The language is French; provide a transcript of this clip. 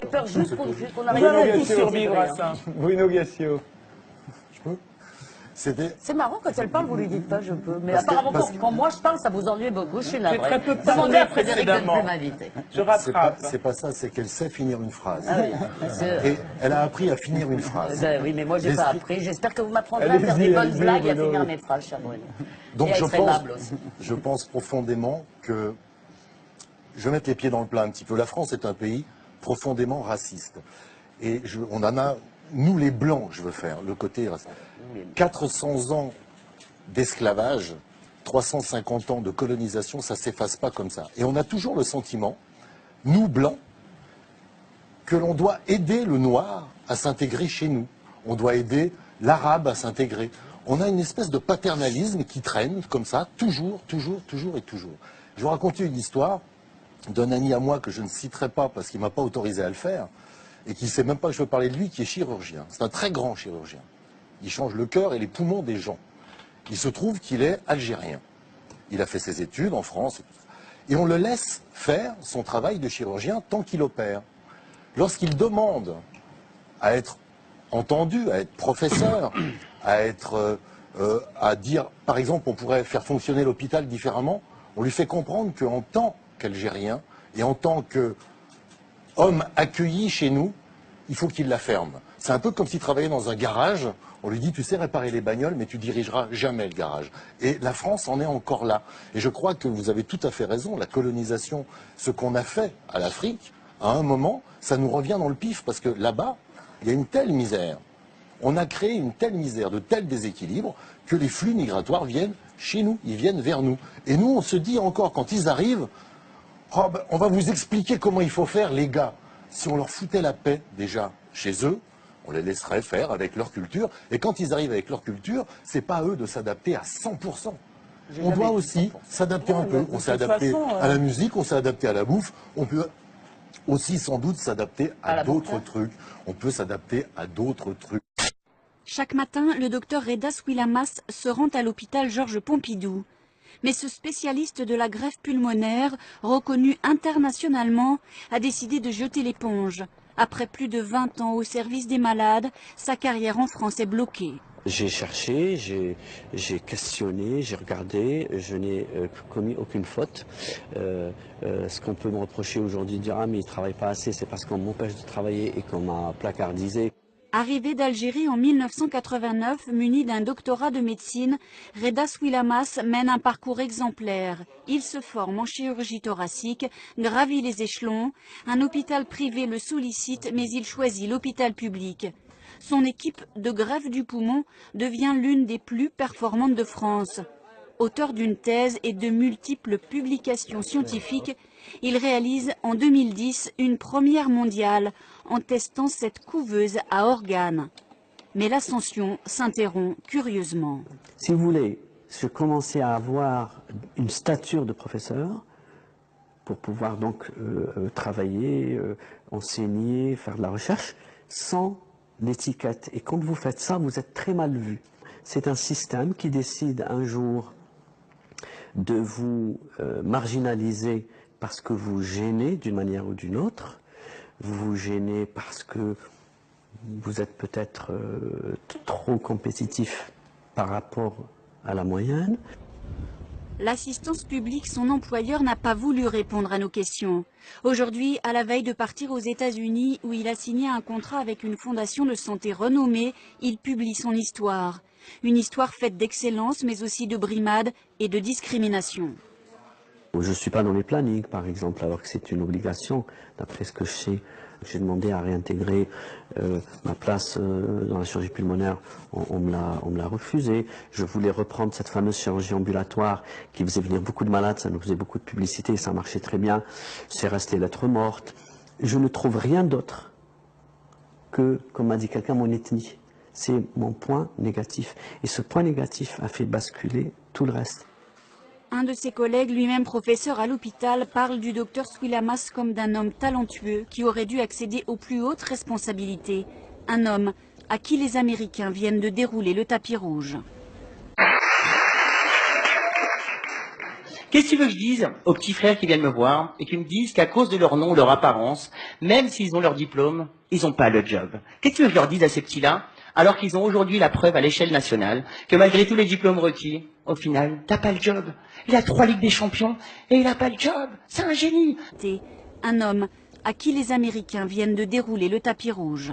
J'ai peur juste qu'on arrive Bruno à survivre à ça. Bruno Gassio. Je peux? C'est marrant, quand elle parle, vous lui dites pas je peux. Mais Parce que- apparemment, parce que- quand moi je parle, ça vous ennuie beaucoup. Je suis J'ai navrée. très peu Demandez parlé à Frédéric de ne précédemment. plus m'inviter. Je rattrape. C'est pas ça, c'est qu'elle sait finir une phrase. Ah oui, Et elle a appris à finir une phrase. oui, mais moi j'ai pas L'esprit- appris. J'espère que vous m'apprendrez à faire Allez-y, des bonnes allez-y, blagues et à Bruno. finir mes phrases, cher Bruno. Donc Et à je être aimable pense, aussi. je pense profondément que je vais mettre les pieds dans le plat un petit peu. La France est un pays profondément raciste. Et on en a, nous les Blancs, je veux faire, le côté raciste. 400 ans d'esclavage, 350 ans de colonisation, ça s'efface pas comme ça. Et on a toujours le sentiment, nous Blancs, que l'on doit aider le Noir à s'intégrer chez nous. On doit aider l'Arabe à s'intégrer. On a une espèce de paternalisme qui traîne comme ça, toujours, toujours, toujours et toujours. Je vais vous raconter une histoire d'un ami à moi que je ne citerai pas parce qu'il ne m'a pas autorisé à le faire et qui ne sait même pas que je veux parler de lui, qui est chirurgien. C'est un très grand chirurgien. Il change le cœur et les poumons des gens. Il se trouve qu'il est algérien. Il a fait ses études en France. Et on le laisse faire son travail de chirurgien tant qu'il opère. Lorsqu'il demande à être entendu, à être professeur, à dire, par exemple, on pourrait faire fonctionner l'hôpital différemment, on lui fait comprendre qu'en tant qu'Algérien et en tant qu'homme accueilli chez nous, il faut qu'il la ferme. C'est un peu comme s'il travaillait dans un garage. On lui dit, tu sais réparer les bagnoles, mais tu dirigeras jamais le garage. Et la France en est encore là. Et je crois que vous avez tout à fait raison. La colonisation, ce qu'on a fait à l'Afrique, à un moment, ça nous revient dans le pif. Parce que là-bas, il y a une telle misère. On a créé une telle misère, de tels déséquilibres, que les flux migratoires viennent chez nous. Ils viennent vers nous. Et nous, on se dit encore, quand ils arrivent, oh, ben, on va vous expliquer comment il faut faire, les gars. Si on leur foutait la paix, déjà, chez eux, on les laisserait faire avec leur culture. Et quand ils arrivent avec leur culture, c'est pas à eux de s'adapter à 100%. On doit aussi s'adapter un peu. On s'est adapté à la musique, on s'est adapté à la bouffe. On peut aussi sans doute s'adapter à d'autres trucs. On peut s'adapter à d'autres trucs. Chaque matin, le docteur Reda Swilamas se rend à l'hôpital Georges Pompidou. Mais ce spécialiste de la greffe pulmonaire, reconnu internationalement, a décidé de jeter l'éponge. Après plus de 20 ans au service des malades, sa carrière en France est bloquée. J'ai cherché, j'ai questionné, j'ai regardé, je n'ai commis aucune faute. Ce qu'on peut me reprocher aujourd'hui, dire « Ah mais il ne travaille pas assez », c'est parce qu'on m'empêche de travailler et qu'on m'a placardisé. Arrivé d'Algérie en 1989, muni d'un doctorat de médecine, Reda Swilamas mène un parcours exemplaire. Il se forme en chirurgie thoracique, gravit les échelons. Un hôpital privé le sollicite, mais il choisit l'hôpital public. Son équipe de greffe du poumon devient l'une des plus performantes de France. Auteur d'une thèse et de multiples publications scientifiques, il réalise en 2010 une première mondiale en testant cette couveuse à organes. Mais l'ascension s'interrompt curieusement. Si vous voulez, je commençais à avoir une stature de professeur pour pouvoir donc travailler, enseigner, faire de la recherche sans l'étiquette. Et quand vous faites ça, vous êtes très mal vu. C'est un système qui décide un jour de vous marginaliser parce que vous gênez d'une manière ou d'une autre. Vous vous gênez parce que vous êtes peut-être trop compétitif par rapport à la moyenne. L'assistance publique, son employeur, n'a pas voulu répondre à nos questions. Aujourd'hui, à la veille de partir aux États-Unis, où il a signé un contrat avec une fondation de santé renommée, il publie son histoire. Une histoire faite d'excellence, mais aussi de brimades et de discrimination. Je ne suis pas dans les plannings, par exemple, alors que c'est une obligation, d'après ce que je sais. J'ai demandé à réintégrer ma place dans la chirurgie pulmonaire, on me l'a refusé. Je voulais reprendre cette fameuse chirurgie ambulatoire qui faisait venir beaucoup de malades, ça nous faisait beaucoup de publicité, ça marchait très bien. C'est resté lettre morte. Je ne trouve rien d'autre que, comme m'a dit quelqu'un, mon ethnie. C'est mon point négatif. Et ce point négatif a fait basculer tout le reste. Un de ses collègues, lui-même professeur à l'hôpital, parle du docteur Swilamas comme d'un homme talentueux qui aurait dû accéder aux plus hautes responsabilités. Un homme à qui les Américains viennent de dérouler le tapis rouge. Qu'est-ce que tu veux que je dise aux petits frères qui viennent me voir et qui me disent qu'à cause de leur nom, leur apparence, même s'ils ont leur diplôme, ils n'ont pas le job? Qu'est-ce que tu veux que je leur dise à ces petits-là, alors qu'ils ont aujourd'hui la preuve à l'échelle nationale que malgré tous les diplômes requis, au final, t'as pas le job. Il a 3 Ligues des Champions et il a pas le job. C'est un génie. Un homme à qui les Américains viennent de dérouler le tapis rouge.